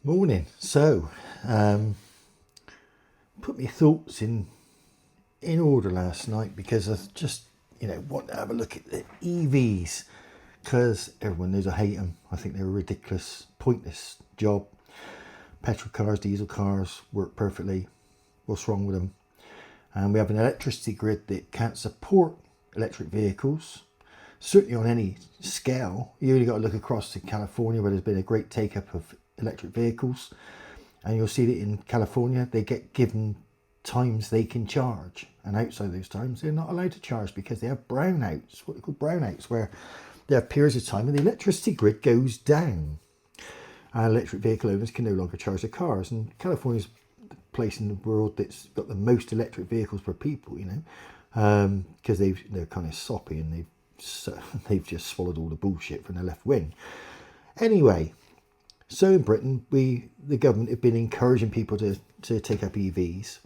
Morning. So, put my thoughts in order last night because I just, want to have a look at the EVs because everyone knows I hate them. I think they're a ridiculous, pointless job. Petrol cars, diesel cars work perfectly. What's wrong with them? And we have an electricity grid that can't support electric vehicles. Certainly on any scale. You only got to look across to California where there's been a great take-up of electric vehicles, and you'll see that in California they get given times they can charge, and outside those times they're not allowed to charge because they have brownouts, what they call brownouts, where they have periods of time when the electricity grid goes down and electric vehicle owners can no longer charge their cars. And California's the place in the world that's got the most electric vehicles per people, because they're kind of soppy and they've just swallowed all the bullshit from the left wing. Anyway, so in Britain, the government have been encouraging people to take up EVs.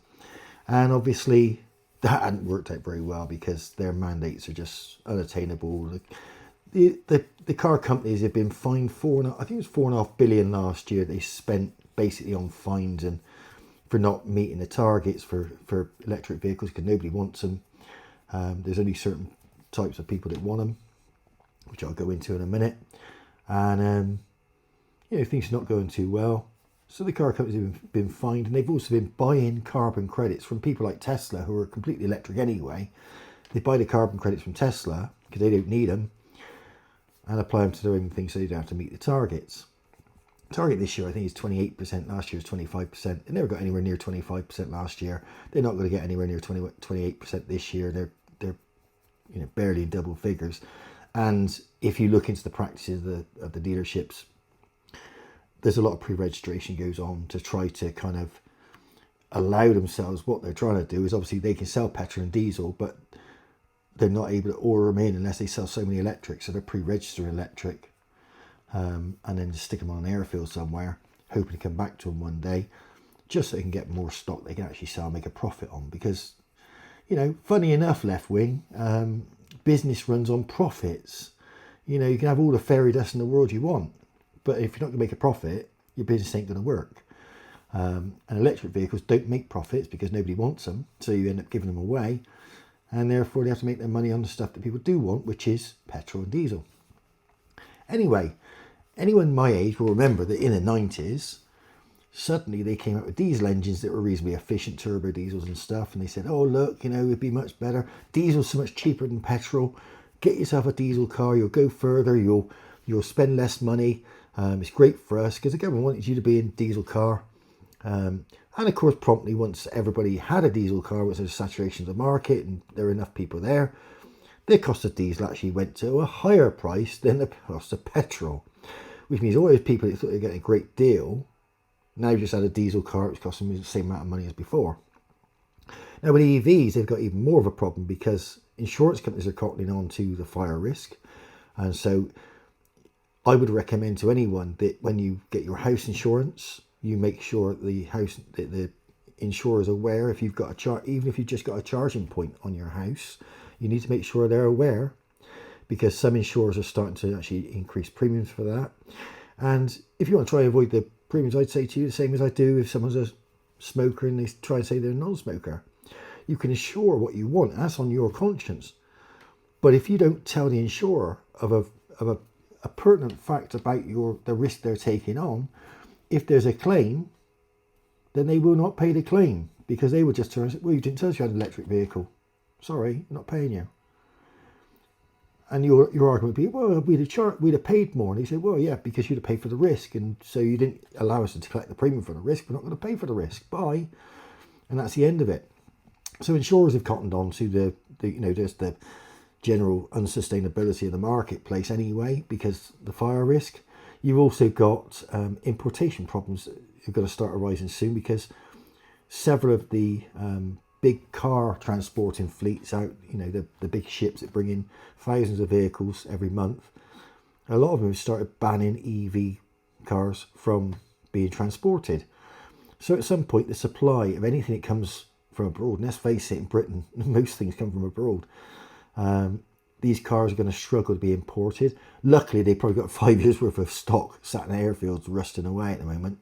And obviously that hadn't worked out very well because their mandates are just unattainable. The car companies have been fined I think it was $4.5 billion last year they spent basically on fines and for not meeting the targets for electric vehicles because nobody wants them. There's only certain types of people that want them, which I'll go into in a minute. And things are not going too well. So the car companies have been fined, and they've also been buying carbon credits from people like Tesla, who are completely electric anyway. They buy the carbon credits from Tesla because they don't need them and apply them to their own things so they don't have to meet the targets. Target this year I think is 28%, last year was 25%. They never got anywhere near 25% last year. They're not going to get anywhere near 28% this year. They're barely in double figures. And if you look into the practices of the dealerships, there's a lot of pre-registration goes on to try to kind of allow themselves. What they're trying to do is obviously they can sell petrol and diesel, but they're not able to order them in unless they sell so many electric. So they're pre-registering electric and then just stick them on an airfield somewhere, hoping to come back to them one day, just so they can get more stock they can actually sell and make a profit on. Because, funny enough, left wing, business runs on profits. You can have all the fairy dust in the world you want, but if you're not going to make a profit, your business ain't going to work. And electric vehicles don't make profits because nobody wants them, so you end up giving them away, and therefore they have to make their money on the stuff that people do want, which is petrol and diesel. Anyway, anyone my age will remember that in the 90s, suddenly they came out with diesel engines that were reasonably efficient, turbo diesels and stuff, and they said, oh look, it'd be much better. Diesel's so much cheaper than petrol. Get yourself a diesel car, you'll go further, you'll spend less money. It's great for us because the government wanted you to be in a diesel car. And of course, promptly, once everybody had a diesel car, once there's saturation of the market and there were enough people there, the cost of diesel actually went to a higher price than the cost of petrol, which means all those people that thought they were getting a great deal now just had a diesel car which cost them the same amount of money as before. Now with EVs, they've got even more of a problem because insurance companies are cottoning on to the fire risk. And so I would recommend to anyone that when you get your house insurance, you make sure the insurer is aware. If you've got even if you've just got a charging point on your house, you need to make sure they're aware, because some insurers are starting to actually increase premiums for that. And if you want to try and avoid the premiums, I'd say to you the same as I do if someone's a smoker and they try and say they're a non-smoker. You can insure what you want, that's on your conscience. But if you don't tell the insurer of a pertinent fact about the risk they're taking on, if there's a claim, then they will not pay the claim, because they would just turn and say, well, you didn't tell us you had an electric vehicle. Sorry, I'm not paying you. And your argument would be, well, we'd have paid more. And he said, well, yeah, because you'd have paid for the risk, and so you didn't allow us to collect the premium for the risk. We're not going to pay for the risk. Bye. And that's the end of it. So insurers have cottoned on to just the general unsustainability of the marketplace anyway, because the fire risk. You've also got importation problems that are going to start arising soon, because several of the big car transporting fleets out, the big ships that bring in thousands of vehicles every month, a lot of them have started banning EV cars from being transported. So at some point the supply of anything that comes from abroad, and let's face it, in Britain most things come from abroad, these cars are going to struggle to be imported. Luckily, they probably got 5 years worth of stock sat in airfields rusting away at the moment.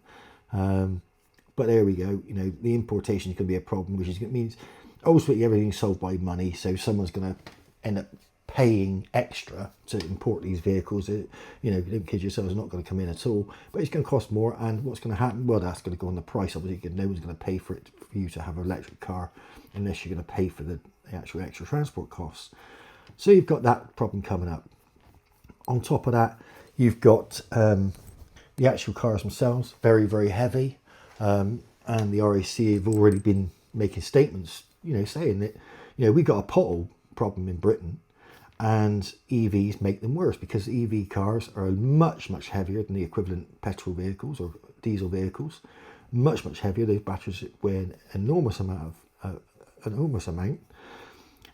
But there we go. You know, the importation is going to be a problem, which means ultimately everything's sold by money. So someone's going to end up paying extra to import these vehicles. You know, don't kid yourselves, it's not going to come in at all, but it's going to cost more. And what's going to happen? Well, that's going to go on the price. Obviously, because no one's going to pay for it for you to have an electric car unless you're going to pay for the actual extra transport costs. So you've got that problem coming up. On top of that, you've got the actual cars themselves, very, very heavy. And the RAC have already been making statements, you know, saying that, you know, we've got a pothole problem in Britain, and EVs make them worse because EV cars are much, much heavier than the equivalent petrol vehicles or diesel vehicles. Much, much heavier. Those batteries weigh an enormous amount.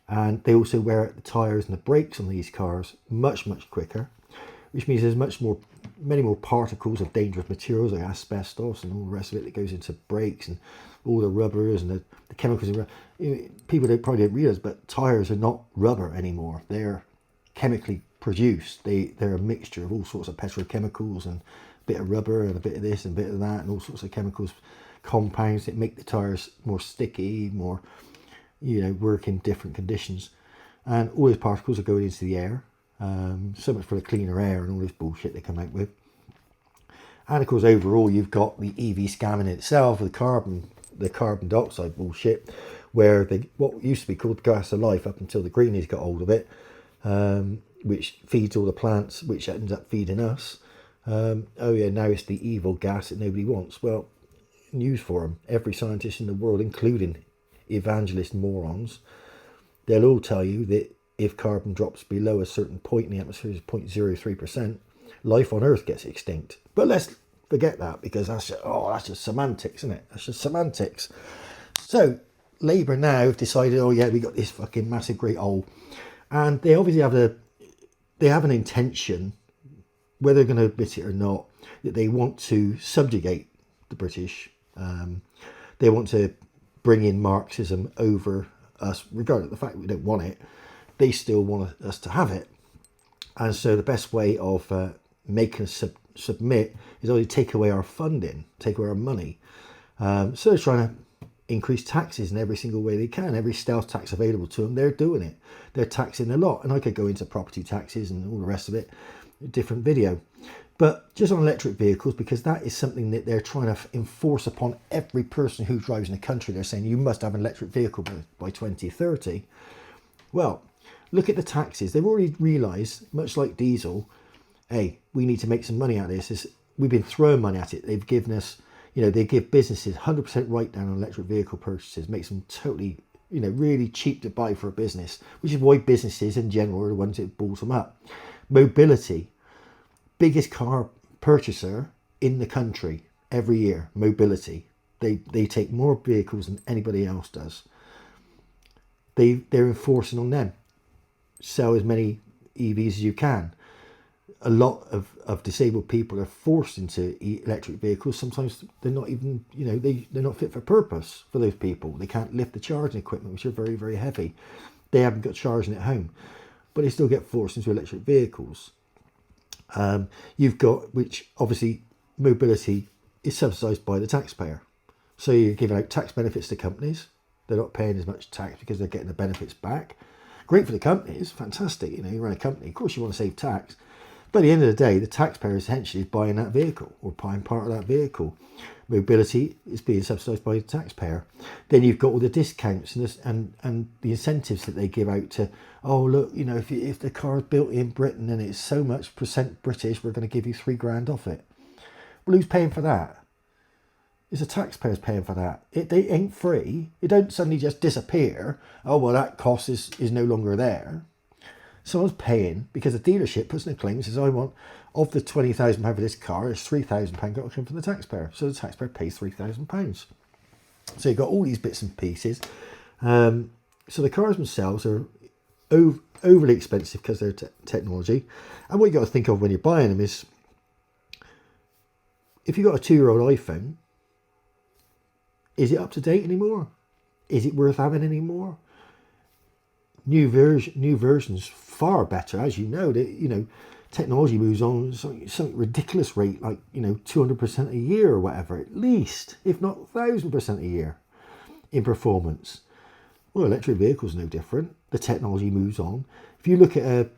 And they also wear out the tyres and the brakes on these cars much, much quicker, which means there's many more particles of dangerous materials like asbestos and all the rest of it that goes into brakes and all the rubbers and the chemicals. People probably don't realise, but tyres are not rubber anymore. They're chemically produced. They're a mixture of all sorts of petrochemicals and a bit of rubber and a bit of this and a bit of that and all sorts of chemicals, compounds that make the tyres more sticky, more, you know, work in different conditions. And all those particles are going into the air. So much for the cleaner air and all this bullshit they come out with. And of course, overall, you've got the EV scam in itself, the carbon dioxide bullshit, where what used to be called gas of life up until the greenies got hold of it, which feeds all the plants, which ends up feeding us. Oh yeah, now it's the evil gas that nobody wants. Well, news for them. Every scientist in the world, including evangelist morons, they'll all tell you that if carbon drops below a certain point in the atmosphere, 0.03%, life on Earth gets extinct. But let's forget that, because that's just semantics, isn't it? That's just semantics. So Labour now have decided, oh yeah, we got this fucking massive great hole, and they obviously have an intention, whether they're going to admit it or not, that they want to subjugate the British. They want to bring in Marxism over us, regardless of the fact that we don't want it. They still want us to have it. And so the best way of making us submit is only take away our funding, take away our money. So they're trying to increase taxes in every single way they can. Every stealth tax available to them, they're doing it. They're taxing a lot. And I could go into property taxes and all the rest of it, a different video. But just on electric vehicles, because that is something that they're trying to enforce upon every person who drives in the country. They're saying you must have an electric vehicle by 2030. Well, look at the taxes. They've already realised, much like diesel, hey, we need to make some money out of this. We've been throwing money at it. They've given us, you know, they give businesses 100% write down on electric vehicle purchases, makes them totally, you know, really cheap to buy for a business, which is why businesses in general are the ones that balls them up. Mobility, biggest car purchaser in the country every year, Mobility. They take more vehicles than anybody else does. They're enforcing on them. Sell as many EVs as you can. A lot of disabled people are forced into electric vehicles. Sometimes they're not even, you know, they're not fit for purpose for those people. They can't lift the charging equipment, which are very, very heavy. They haven't got charging at home, but they still get forced into electric vehicles. You've got, which obviously Mobility is subsidised by the taxpayer. So you're giving out tax benefits to companies. They're not paying as much tax because they're getting the benefits back. Great for the companies, fantastic. You know, you run a company, of course you want to save tax. But at the end of the day, the taxpayer essentially is buying that vehicle or buying part of that vehicle. Mobility is being subsidised by the taxpayer. Then you've got all the discounts and the incentives that they give out to, oh look, you know, if the car is built in Britain and it's so much percent British, we're going to give you $3,000 off it. Well, who's paying for that? It's the taxpayers paying for that. They ain't free. It don't suddenly just disappear. Oh well, that cost is no longer there. Someone's paying because the dealership puts in a claim and says, I want, of the £20,000 for this car, it's £3,000 got to come from the taxpayer. So the taxpayer pays £3,000. So you've got all these bits and pieces. So the cars themselves are overly expensive because they're technology. And what you got to think of when you're buying them is, if you've got a 2-year-old iPhone, is it up to date anymore? Is it worth having anymore? New versions far better, as you know. technology moves on something ridiculous rate, like 200% a year or whatever, at least, if not 1,000% a year in performance. Well, electric vehicles no different. The technology moves on. If you look at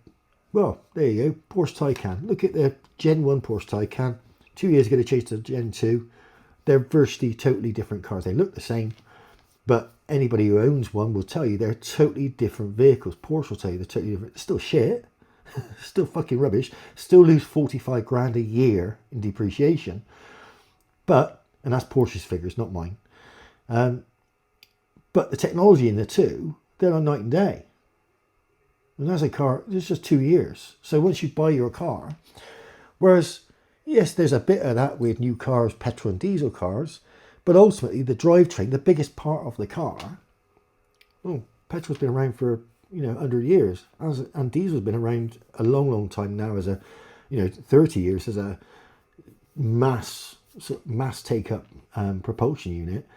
well, there you go, Porsche Taycan. Look at the Gen 1 Porsche Taycan. 2 years ago they changed to Gen 2. They're virtually totally different cars. They look the same, but anybody who owns one will tell you they're totally different vehicles. Porsche will tell you they're totally different. Still shit. Still fucking rubbish. Still lose 45 grand a year in depreciation. But, and that's Porsche's figures, not mine. But the technology in the two, they're on night and day. And as a car, it's just 2 years. So once you buy your car, whereas, yes, there's a bit of that with new cars, petrol and diesel cars, but ultimately the drivetrain, the biggest part of the car, well, petrol's been around for, 100 years, and diesel's been around a long, long time now as a, 30 years as a mass take-up propulsion unit.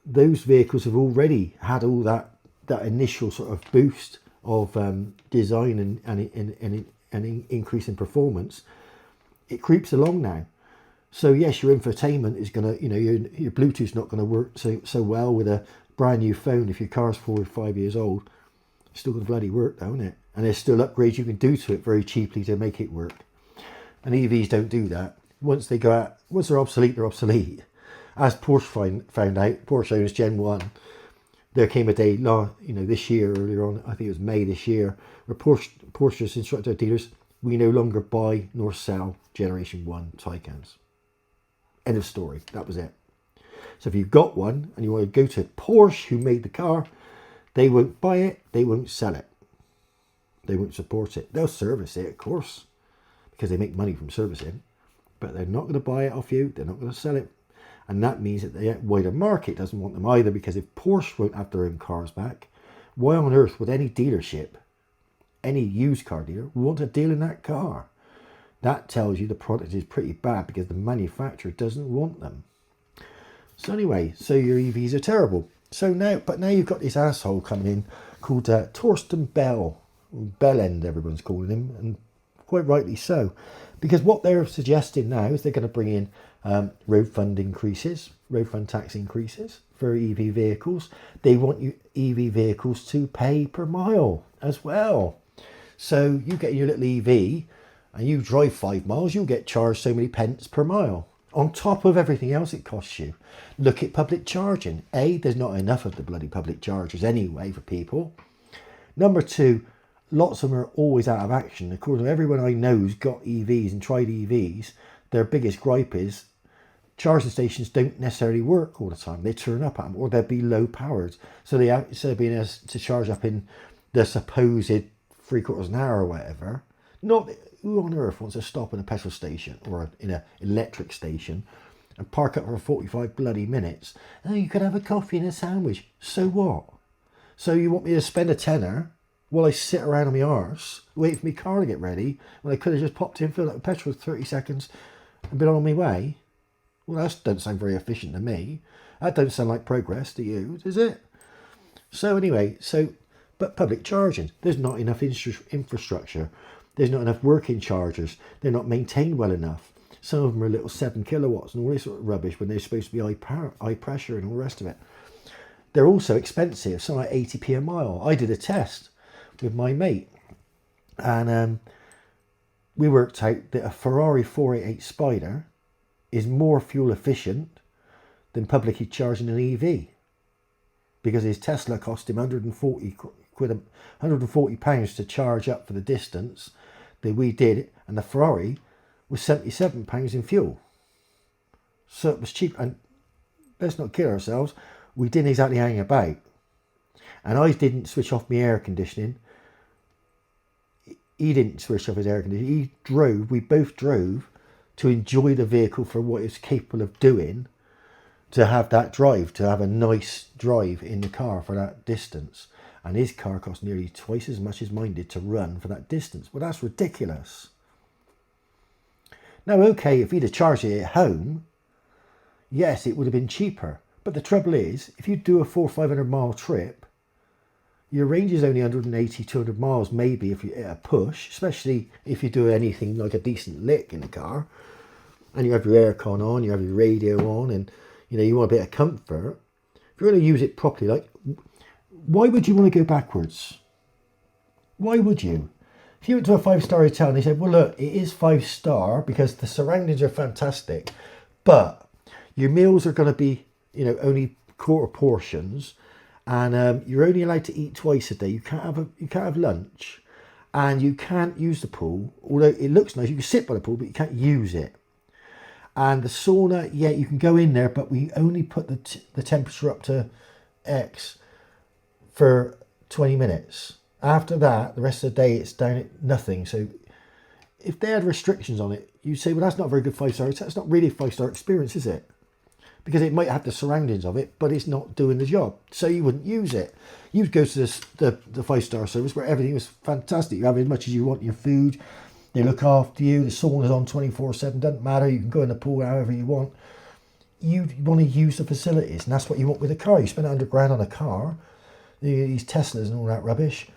Those vehicles have already had all that initial sort of boost of design and increase in performance. It creeps along now. So yes, your infotainment is going to, your Bluetooth's not going to work so well with a brand new phone. If your car's 4 or 5 years old, it's still going to bloody work though, isn't it? And there's still upgrades you can do to it very cheaply to make it work. And EVs don't do that. Once they're obsolete, they're obsolete. As Porsche found out, Porsche owns Gen 1. There came a day, this year, earlier on, I think it was May this year, where Porsche just instructed their dealers, we no longer buy nor sell Generation 1 Taycans. End of story. That was it. So if you've got one and you want to go to Porsche, who made the car, they won't buy it, they won't sell it. They won't support it. They'll service it, of course, because they make money from servicing, but they're not going to buy it off you, they're not going to sell it. And that means that the wider market doesn't want them either, because if Porsche won't have their own cars back, why on earth would any dealership, any used car dealer, want to deal in that car? That tells you the product is pretty bad because the manufacturer doesn't want them. So anyway, so your EVs are terrible. So now you've got this asshole coming in called Torsten Bell, Bellend everyone's calling him, and quite rightly so. Because what they're suggesting now is they're going to bring in road fund tax increases for EV vehicles. They want you EV vehicles to pay per mile as well. So you get your little EV and you drive 5 miles, you'll get charged so many pence per mile, on top of everything else it costs you. Look at public charging. A, there's not enough of the bloody public chargers anyway for people. Number two, lots of them are always out of action. According to everyone I know who's got EVs and tried EVs, their biggest gripe is charging stations don't necessarily work all the time. They turn up at them, or they'll be low powered. So they, instead of being able to charge up in the supposed 3/4 an hour or whatever, not who on earth wants to stop in a petrol station or in an electric station and park up for 45 bloody minutes? Oh, you could have a coffee and a sandwich. So what? So you want me to spend a tenner while I sit around on my arse, waiting for my car to get ready, when I could have just popped in, filled up with petrol for 30 seconds and been on my way? Well, that doesn't sound very efficient to me. That don't sound like progress to you, does it? So anyway, but public charging, there's not enough infrastructure. There's not enough working chargers. They're not maintained well enough. Some of them are little 7 kilowatts and all this sort of rubbish when they're supposed to be high pressure and all the rest of it. They're also expensive, something like 80p a mile. I did a test with my mate, and we worked out that a Ferrari 488 Spider is more fuel efficient than publicly charging an EV, because his Tesla cost him 140 £140 to charge up for the distance that we did, and the Ferrari was £77 in fuel. So it was cheap, and let's not kid ourselves, we didn't exactly hang about. And I didn't switch off my air conditioning. He didn't switch off his air conditioning. We both drove to enjoy the vehicle for what it's capable of doing, to have that drive, to have a nice drive in the car for that distance. And his car cost nearly twice as much as mine did to run for that distance. Well, that's ridiculous. Now, okay, if he'd have charged it at home, yes, it would have been cheaper. But the trouble is, if you do a 400 or 500 mile trip, your range is only 180, 200 miles maybe if you're at a push, especially if you do anything like a decent lick in the car and you have your aircon on, you have your radio on, and you want a bit of comfort. If you're going to use it properly, like, why would you want to go backwards? Why would you? If you went to a 5-star hotel and they said, well, look, it is 5-star because the surroundings are fantastic, but your meals are going to be, only quarter portions, and you're only allowed to eat twice a day. You can't have lunch, and you can't use the pool. Although it looks nice, you can sit by the pool, but you can't use it. And the sauna, yeah, you can go in there, but we only put the temperature up to X for 20 minutes. After that, the rest of the day, it's down at nothing. So if they had restrictions on it, you'd say, well, that's not a very good 5-star. That's not really a 5-star experience, is it? Because it might have the surroundings of it, but it's not doing the job. So you wouldn't use it. You'd go to the 5-star service where everything was fantastic. You have as much as you want your food. They look after you. The sauna's on 24/7. Doesn't matter. You can go in the pool however you want. You want to use the facilities, and that's what you want with a car. You spend £100 on a car, these Teslas and all that rubbish.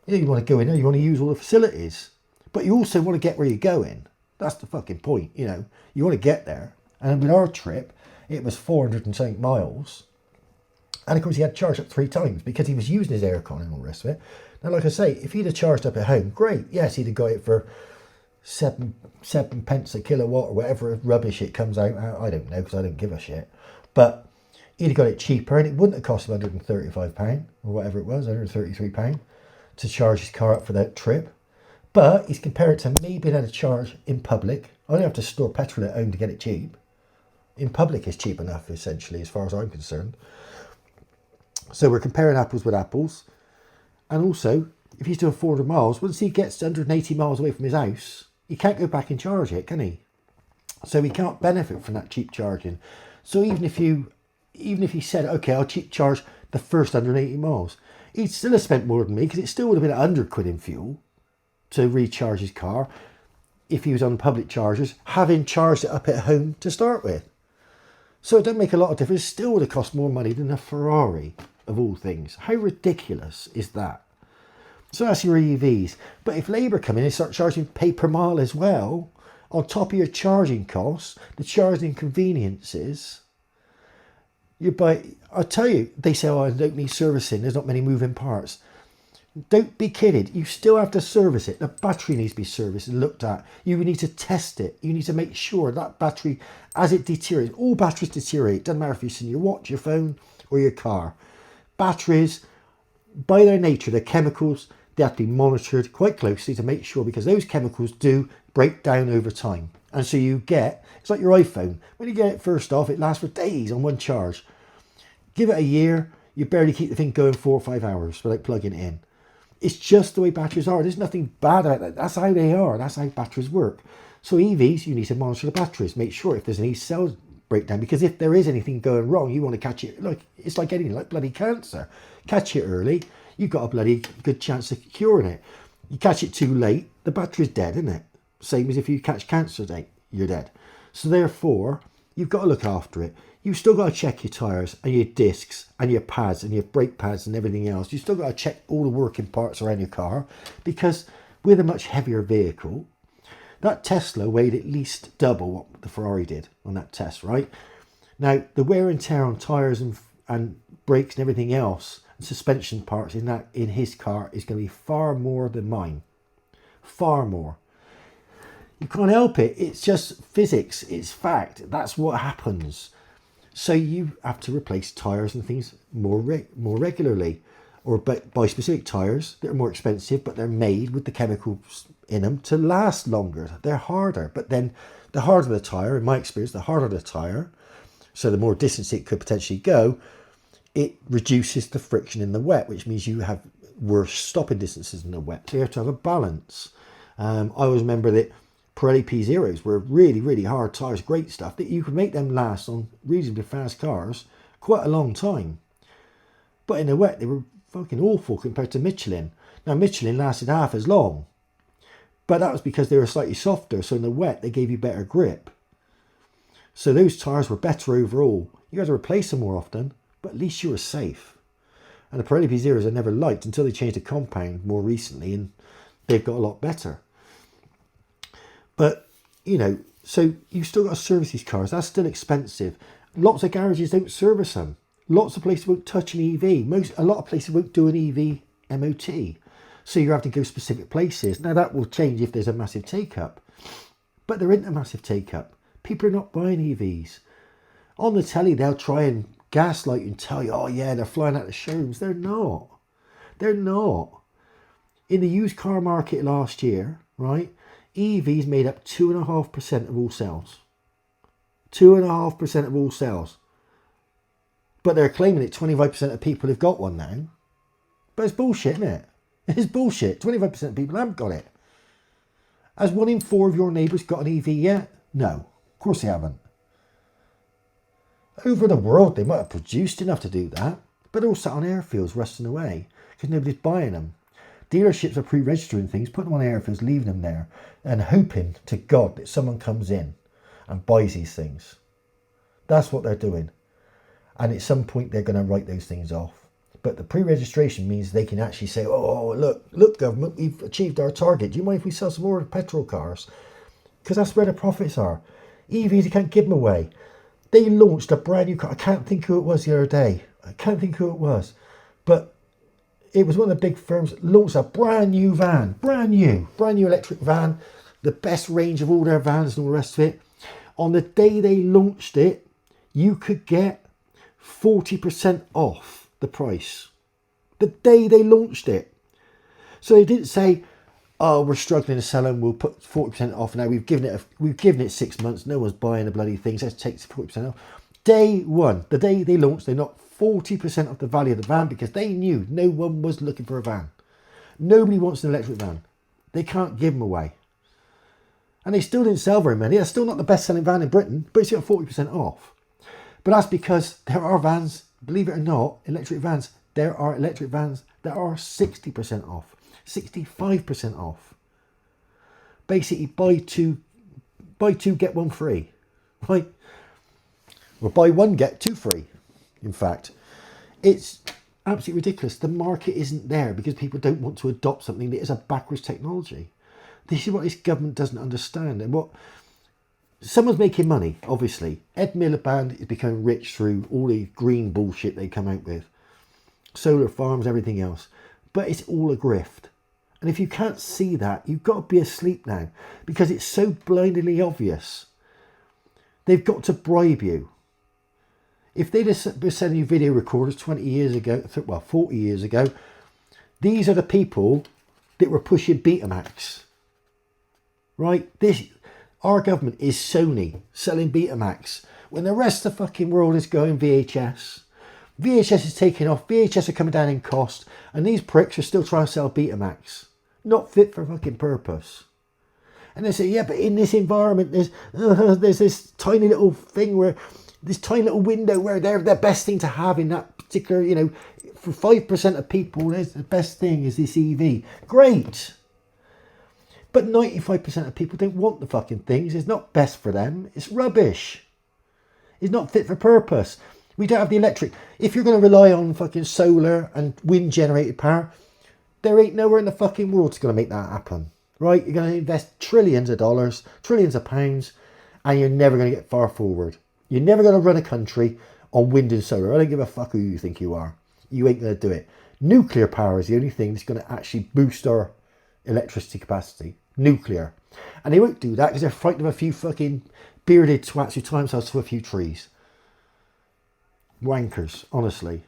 You want to go in there. You want to use all the facilities, but you also want to get where you're going. That's the fucking point. You want to get there. And with our trip, it was 400 and something miles. And of course, he had charged up 3 times because he was using his aircon and all the rest of it. Now, like I say, if he'd have charged up at home, great. Yes, he'd have got it for 7 pence a kilowatt or whatever rubbish it comes out. I don't know because I don't give a shit. But he'd have got it cheaper and it wouldn't have cost him £135 or whatever it was, £133 to charge his car up for that trip. But he's compared it to me being able to charge in public. I don't have to store petrol at home to get it cheap. In public is cheap enough, essentially, as far as I'm concerned. So we're comparing apples with apples. And also, if he's doing 400 miles, once he gets to 180 miles away from his house, he can't go back and charge it, can he? So he can't benefit from that cheap charging. So even if he said, okay, I'll cheap charge the first 180 miles, he'd still have spent more than me because it still would have been 100 quid in fuel to recharge his car if he was on public chargers, having charged it up at home to start with. So it doesn't make a lot of difference. It still would have cost more money than a Ferrari, of all things. How ridiculous is that? So that's your EVs. But if Labour come in and start charging pay per mile as well, on top of your charging costs, the charging inconveniences, I'll tell you, they say, oh, I don't need servicing. There's not many moving parts. Don't be kidded. You still have to service it. The battery needs to be serviced and looked at. You need to test it. You need to make sure that battery, as it deteriorates, all batteries deteriorate. Doesn't matter if you're using your watch, your phone, or your car. Batteries, by their nature, they're chemicals. They have to be monitored quite closely to make sure, because those chemicals do break down over time. And so it's like your iPhone. When you get it first off, it lasts for days on one charge. Give it a year, you barely keep the thing going 4 or 5 hours without plugging it in. It's just the way batteries are. There's nothing bad about that. That's how they are. That's how batteries work. So EVs, you need to monitor the batteries. Make sure if there's any cell breakdown, because if there is anything going wrong, you want to catch it. It's like anything, like bloody cancer. Catch it early, you've got a bloody good chance of curing it. You catch it too late, the battery's dead, isn't it? Same as if you catch cancer, you're dead. So therefore, you've got to look after it. You've still got to check your tyres and your discs and your pads and your brake pads and everything else. You've still got to check all the working parts around your car, because with a much heavier vehicle, that Tesla weighed at least double what the Ferrari did on that test, right? Now, the wear and tear on tyres and brakes and everything else, and suspension parts in his car is going to be far more than mine. Far more. You can't help it. It's just physics. It's fact. That's what happens. So you have to replace tyres and things more regularly, or buy specific tyres that are more expensive, but they're made with the chemicals in them to last longer. They're harder, but then the harder the tyre, in my experience, the harder the tyre, so the more distance it could potentially go, it reduces the friction in the wet, which means you have worse stopping distances in the wet. So you have to have a balance. I always remember that Pirelli P0s were really, really hard tyres, great stuff, that you could make them last on reasonably fast cars quite a long time. But in the wet, they were fucking awful compared to Michelin. Now, Michelin lasted half as long, but that was because they were slightly softer, so in the wet, they gave you better grip. So those tyres were better overall. You had to replace them more often, but at least you were safe. And the Pirelli P0s I never liked until they changed the compound more recently, and they've got a lot better. But, you know, so you've still got to service these cars. That's still expensive. Lots of garages don't service them. Lots of places won't touch an EV. A lot of places won't do an EV MOT. So you have to go specific places. Now that will change if there's a massive take-up. But there isn't a massive take-up. People are not buying EVs. On the telly, they'll try and gaslight you and tell you, oh yeah, they're flying out of showrooms. They're not. They're not. In the used car market last year, right, EVs made up 2.5% of all sales. 2.5% of all sales. But they're claiming that 25% of people have got one now. But it's bullshit, isn't it? It's bullshit. 25% of people haven't got it. Has 1 in 4 of your neighbours got an EV yet? No. Of course they haven't. Over the world, they might have produced enough to do that. But they're all sat on airfields rusting away because nobody's buying them. Dealerships are pre-registering things, putting them on airfields, leaving them there, and hoping to God that someone comes in and buys these things. That's what they're doing. And at some point, they're going to write those things off. But the pre-registration means they can actually say, oh, look, government, we've achieved our target. Do you mind if we sell some more petrol cars? Because that's where the profits are. EVs, you can't give them away. They launched a brand new car. I can't think who it was the other day. I can't think who it was. But it was one of the big firms that launched a brand new van. Brand new electric van. The best range of all their vans and all the rest of it. On the day they launched it, you could get 40% off the price. The day they launched it. So they didn't say, oh, we're struggling to sell them, we'll put 40% off now. We've given it 6 months, no one's buying the bloody things, let's take 40% off. Day one, the day they launched, they knocked 40% off the value of the van because they knew no one was looking for a van. Nobody wants an electric van. They can't give them away. And they still didn't sell very many. That's still not the best selling van in Britain, but it's got 40% off. But that's because there are vans, believe it or not, electric vans. There are electric vans that are 60% off, 65% off. Basically, buy two, get one free, right? Or buy one, get two free. In fact, it's absolutely ridiculous. The market isn't there because people don't want to adopt something that is a backwards technology. This is what this government doesn't understand. And what someone's making money, obviously. Ed Miliband is becoming rich through all the green bullshit they come out with. Solar farms, everything else. But it's all a grift. And if you can't see that, you've got to be asleep now. Because it's so blindingly obvious. They've got to bribe you. If they'd have been selling you video recorders 20 years ago, well, 40 years ago, these are the people that were pushing Betamax. Right? Our government is Sony selling Betamax when the rest of the fucking world is going VHS. VHS is taking off, VHS are coming down in cost, and these pricks are still trying to sell Betamax. Not fit for fucking purpose. And they say, yeah, but in this environment, there's this tiny little thing where, this tiny little window where they're the best thing to have in that particular, you know, for 5% of people, there's the best thing is this EV. Great. But 95% of people don't want the fucking things. It's not best for them. It's rubbish. It's not fit for purpose. We don't have the electric. If you're going to rely on fucking solar and wind generated power, there ain't nowhere in the fucking world that's going to make that happen. Right? You're going to invest trillions of dollars, trillions of pounds, and you're never going to get far forward. You're never going to run a country on wind and solar. I don't give a fuck who you think you are. You ain't going to do it. Nuclear power is the only thing that's going to actually boost our electricity capacity. Nuclear. And they won't do that because they're frightened of a few fucking bearded twats who tie themselves to a few trees. Wankers, honestly.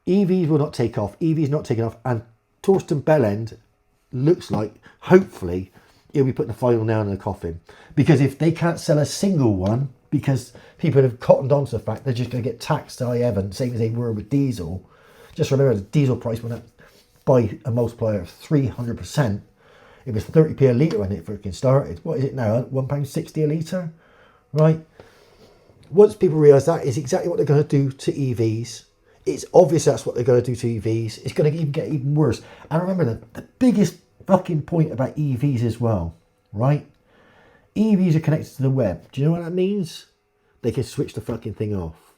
EVs will not take off. EVs not taking off. And Torsten Bellend looks like, hopefully, he'll be putting the final nail in the coffin. Because if they can't sell a single one, because people have cottoned on to the fact they're just going to get taxed to high heaven, same as they were with diesel. Just remember the diesel price went up by a multiplier of 300%. It was 30p a litre when it freaking started. What is it now? £1.60 a litre? Right? Once people realise that is exactly what they're going to do to EVs. It's obvious that's what they're going to do to EVs. It's going to even get even worse. And remember the biggest fucking point about EVs as well, right? EVs are connected to the web. Do you know what that means? They can switch the fucking thing off.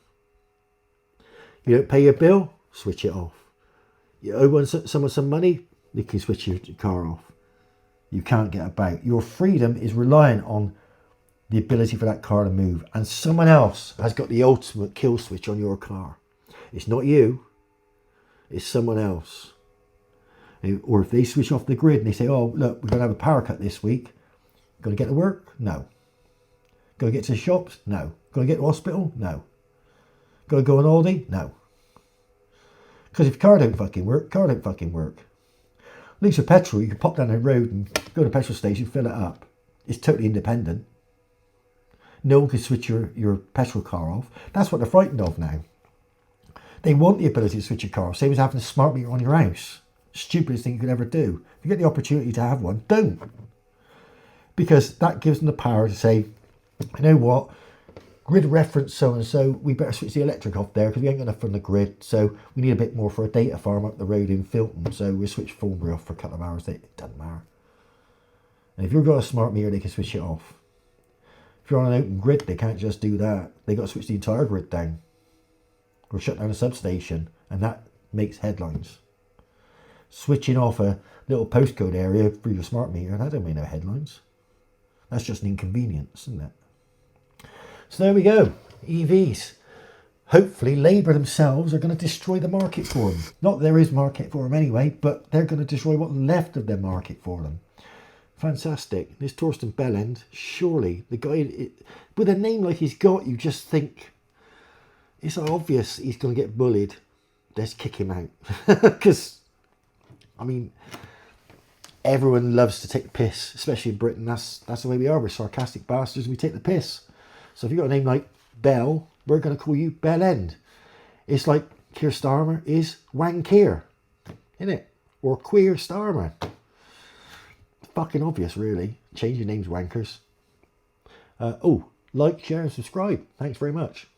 You don't pay your bill? Switch it off. You owe someone some money, they can switch your car off. You can't get about. Your freedom is reliant on the ability for that car to move. And someone else has got the ultimate kill switch on your car. It's not you. It's someone else. Or if they switch off the grid and they say, oh, look, we're going to have a power cut this week. Going to get to work? No. Going to get to the shops? No. Going to get to the hospital? No. Going to go on holiday? No. Because if your car don't fucking work, car don't fucking work. At least with petrol, you can pop down the road and go to the petrol station, fill it up. It's totally independent. No one can switch your petrol car off. That's what they're frightened of now. They want the ability to switch your car off. Same as having a smart meter on your house. Stupidest thing you could ever do. If you get the opportunity to have one, don't. Because that gives them the power to say, you know what, grid reference so-and-so, we better switch the electric off there because we ain't got enough from the grid. So we need a bit more for a data farm up the road in Filton. So we'll switch Thornbury off for a couple of hours. It doesn't matter. And if you've got a smart meter, they can switch it off. If you're on an open grid, they can't just do that. They got to switch the entire grid down. Or shut down a substation. And that makes headlines. Switching off a little postcode area for your smart meter, that don't make no headlines. That's just an inconvenience, isn't it? So there we go. EVs. Hopefully Labour themselves are going to destroy the market for them. Not that there is market for them anyway, but they're going to destroy what's left of their market for them. Fantastic. This Torsten Bellend, surely the guy, with a name like he's got, you just think it's obvious he's going to get bullied. Let's kick him out. Because, I mean, everyone loves to take the piss, especially in Britain. That's the way we are. We're sarcastic bastards and we take the piss. So if you've got a name like Bell, we're going to call you Bellend. It's like Keir Starmer is Wang Keir, isn't it? Or Queer Starmer. Fucking obvious, really. Change your names, wankers. Like, share, and subscribe. Thanks very much.